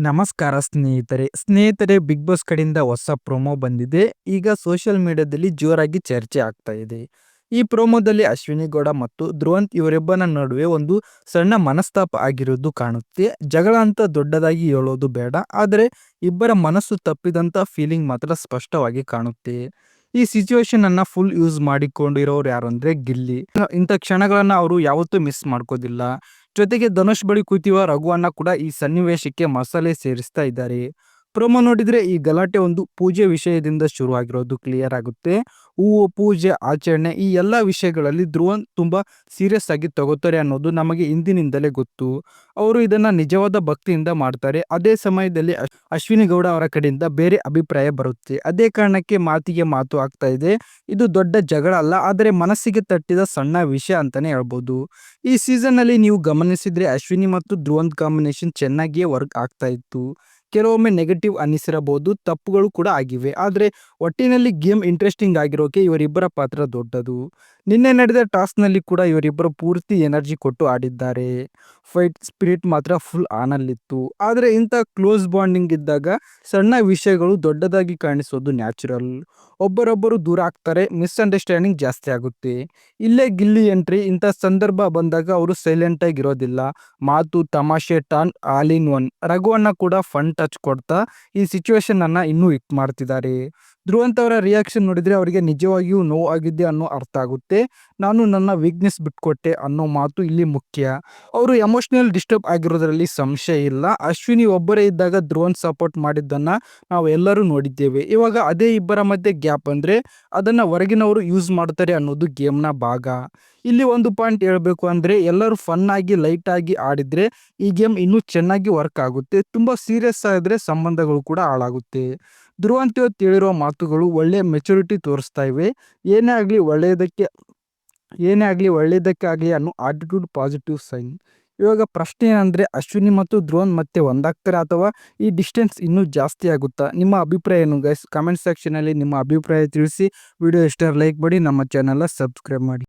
ನಮಸ್ಕಾರ ಸ್ನೇಹಿತರೆ big boss ಕಡೆಯಿಂದ ಹೊಸ ಪ್ರೊಮೋ ಬಂದಿದೆ. ಈಗ ಸೋಷಿಯಲ್ ಮೀಡಿಯಾದಲ್ಲಿ ಜೋರಾಗಿ ಚರ್ಚೆ ಆಗ್ತಾ ಇದೆ. ಈ ಪ್ರೊಮೋದಲ್ಲಿ ಅಶ್ವಿನಿ ಗೌಡ ಮತ್ತು ಧ್ರುವಂತ್ ಇವರಿಬ್ಬರ ನಡುವೆ ಒಂದು ಸಣ್ಣ ಮನಸ್ತಾಪ ಆಗಿರೋದು ಕಾಣುತ್ತೆ. ಜಗಳ ಅಂತ ದೊಡ್ಡದಾಗಿ ಹೇಳೋದು ಬೇಡ, ಆದರೆ ಇಬ್ಬರ ಮನಸ್ಸು ತಪ್ಪಿದಂತ ಫೀಲಿಂಗ್ ಮಾತ್ರ ಸ್ಪಷ್ಟವಾಗಿ ಕಾಣುತ್ತೆ. ಈ ಸಿಚುವೇಶನ್ ಅನ್ನ ಫುಲ್ ಯೂಸ್ ಮಾಡಿಕೊಂಡಿರೋರು ಯಾರು ಅಂದ್ರೆ ಗಿಲ್ಲಿ. ಇಂಥ ಕ್ಷಣಗಳನ್ನ ಅವರು ಯಾವತ್ತೂ ಮಿಸ್ ಮಾಡ್ಕೋದಿಲ್ಲ. ಜೊತೆಗೆ ಧನುಷ್ ಬಳಿ ಕೂತಿರುವ ರಘುವನ್ನ ಕೂಡ ಈ ಸನ್ನಿವೇಶಕ್ಕೆ ಮಸಾಲೆ ಸೇರಿಸ್ತಾ ಇದ್ದಾರೆ. ಪ್ರೊಮೋ ನೋಡಿದ್ರೆ ಈ ಗಲಾಟೆ ಒಂದು ಪೂಜೆ ವಿಷಯದಿಂದ ಶುರುವಾಗಿರೋದು ಕ್ಲಿಯರ್ ಆಗುತ್ತೆ. ಹೂವು, ಪೂಜೆ, ಆಚರಣೆ ಈ ಎಲ್ಲ ವಿಷಯಗಳಲ್ಲಿ ಧ್ರುವಂತ್ ತುಂಬಾ ಸೀರಿಯಸ್ ಆಗಿ ತಗೋತಾರೆ ಅನ್ನೋದು ನಮಗೆ ಹಿಂದಿನಿಂದಲೇ ಗೊತ್ತು. ಅವರು ಇದನ್ನ ನಿಜವಾದ ಭಕ್ತಿಯಿಂದ ಮಾಡ್ತಾರೆ. ಅದೇ ಸಮಯದಲ್ಲಿ ಅಶ್ವಿನಿ ಗೌಡ ಅವರ ಕಡೆಯಿಂದ ಬೇರೆ ಅಭಿಪ್ರಾಯ ಬರುತ್ತೆ. ಅದೇ ಕಾರಣಕ್ಕೆ ಮಾತಿಗೆ ಮಾತು ಆಗ್ತಾ ಇದೆ. ಇದು ದೊಡ್ಡ ಜಗಳ ಅಲ್ಲ, ಆದರೆ ಮನಸ್ಸಿಗೆ ತಟ್ಟಿದ ಸಣ್ಣ ವಿಷಯ ಅಂತಾನೆ ಹೇಳ್ಬೋದು. ಈ ಸೀಸನ್ ನಲ್ಲಿ ನೀವು ಗಮನಿಸಿದ್ರೆ ಅಶ್ವಿನಿ ಮತ್ತು ಧ್ರುವಂತ್ ಕಾಂಬಿನೇಷನ್ ಚೆನ್ನಾಗಿಯೇ ವರ್ಕ್ ಆಗ್ತಾ ಇತ್ತು. ಕೆಲವೊಮ್ಮೆ ನೆಗೆಟಿವ್ ಅನ್ನಿಸಿರಬಹುದು, ತಪ್ಪುಗಳು ಕೂಡ ಆಗಿವೆ, ಆದರೆ ಒಟ್ಟಿನಲ್ಲಿ ಗೇಮ್ ಇಂಟ್ರೆಸ್ಟಿಂಗ್ ಆಗಿರೋಕೆ ಇವರಿಬ್ಬರ ಪಾತ್ರ ದೊಡ್ಡದು. ನಿನ್ನೆ ನಡೆದ ಟಾಸ್ಕ್ನಲ್ಲಿ ಕೂಡ ಇವರಿಬ್ಬರು ಪೂರ್ತಿ ಎನರ್ಜಿ ಕೊಟ್ಟು ಆಡಿದ್ದಾರೆ. ಫೈಟ್ ಸ್ಪಿರಿಟ್ ಮಾತ್ರ ಫುಲ್ ಆನಲ್ಲಿತ್ತು. ಆದರೆ ಇಂಥ ಕ್ಲೋಸ್ ಬಾಂಡಿಂಗ್ ಇದ್ದಾಗ ಸಣ್ಣ ವಿಷಯಗಳು ದೊಡ್ಡದಾಗಿ ಕಾಣಿಸೋದು ನ್ಯಾಚುರಲ್. ಒಬ್ಬರೊಬ್ಬರು ದೂರ ಆಗ್ತಾರೆ, ಮಿಸ್ಅಂಡರ್ಸ್ಟ್ಯಾಂಡಿಂಗ್ ಜಾಸ್ತಿ ಆಗುತ್ತೆ. ಇಲ್ಲೇ ಗಿಲ್ಲಿ ಎಂಟ್ರಿ. ಇಂಥ ಸಂದರ್ಭ ಬಂದಾಗ ಅವರು ಸೈಲೆಂಟ್ ಆಗಿರೋದಿಲ್ಲ. ಮಾತು, ತಮಾಷೆ, ಟಾನ್ ಆಲ್ ಇನ್ ಒನ್. ರಘುವನ್ನ ಕೂಡ ಫನ್ ಟಚ್ ಕೊಡ್ತಾ ಈ ಸಿಚುವೇಶನ್ ಅನ್ನ ಇನ್ನೂ ಹಿಟ್ ಮಾಡ್ತಿದ್ದಾರೆ. ಧ್ರುವಂತ್ ಅವರ ರಿಯಾಕ್ಷನ್ ನೋಡಿದ್ರೆ ಅವರಿಗೆ ನಿಜವಾಗಿಯೂ ನೋವು ಆಗಿದೆ ಅನ್ನೋ ಅರ್ಥ ಆಗುತ್ತೆ. ನಾನು ನನ್ನ ವೀಕ್ನೆಸ್ ಬಿಟ್ಕೊಟ್ಟೆ ಅನ್ನೋ ಮಾತು ಇಲ್ಲಿ ಮುಖ್ಯ. ಅವರು ಎಮೋಷನಲ್ ಡಿಸ್ಟರ್ಬ್ ಆಗಿರೋದ್ರಲ್ಲಿ ಸಂಶಯ ಇಲ್ಲ. ಅಶ್ವಿನಿ ಒಬ್ಬರೇ ಇದ್ದಾಗ ಧ್ರುವಂತ್ ಸಪೋರ್ಟ್ ಮಾಡಿದ್ದನ್ನ ನಾವು ಎಲ್ಲರೂ ನೋಡಿದ್ದೇವೆ. ಇವಾಗ ಅದೇ ಇಬ್ಬರ ಮಧ್ಯೆ ಗ್ಯಾಪ್ ಅಂದ್ರೆ ಅದನ್ನ ಹೊರಗಿನವರು ಯೂಸ್ ಮಾಡ್ತಾರೆ ಅನ್ನೋದು ಗೇಮ್ನ ಭಾಗ. ಇಲ್ಲಿ ಒಂದು ಪಾಯಿಂಟ್ ಹೇಳ್ಬೇಕು ಅಂದ್ರೆ ಎಲ್ಲರೂ ಫನ್ ಆಗಿ ಲೈಟ್ ಆಗಿ ಆಡಿದ್ರೆ ಈ ಗೇಮ್ ಇನ್ನೂ ಚೆನ್ನಾಗಿ ವರ್ಕ್ ಆಗುತ್ತೆ. ತುಂಬಾ ಸೀರಿಯಸ್ ಆಗಿದ್ರೆ ಸಂಬಂಧಗಳು ಕೂಡ ಹಾಳಾಗುತ್ತೆ. ಧ್ರುವಂತ್ ಇವತ್ತು ಹೇಳಿರೋ ಮಾತುಗಳು ಒಳ್ಳೆ ಮೆಚುರಿಟಿ ತೋರಿಸ್ತಾ ಇವೆ. ಏನೇ ಆಗಲಿ ಒಳ್ಳೇದಕ್ಕಾಗಲಿ ಅನ್ನೋ ಆಟಿಟ್ಯೂಡ್ ಪಾಸಿಟಿವ್ ಸೈನ್. ಇವಾಗ ಪ್ರಶ್ನೆ ಏನಂದ್ರೆ ಅಶ್ವಿನಿ ಮತ್ತು ಧ್ರುವಂತ್ ಮತ್ತೆ ಒಂದಾಗ್ತಾರೆ ಅಥವಾ ಈ ಡಿಸ್ಟೆನ್ಸ್ ಇನ್ನೂ ಜಾಸ್ತಿ ಆಗುತ್ತಾ? ನಿಮ್ಮ ಅಭಿಪ್ರಾಯ ಏನು ಗೈಸ್? ಕಮೆಂಟ್ ಸೆಕ್ಷನ್ ಅಲ್ಲಿ ನಿಮ್ಮ ಅಭಿಪ್ರಾಯ ತಿಳಿಸಿ. ವಿಡಿಯೋ ಇಷ್ಟ ಲೈಕ್ ಮಾಡಿ, ನಮ್ಮ ಚಾನೆಲ್ ಸಬ್ಸ್ಕ್ರೈಬ್ ಮಾಡಿ.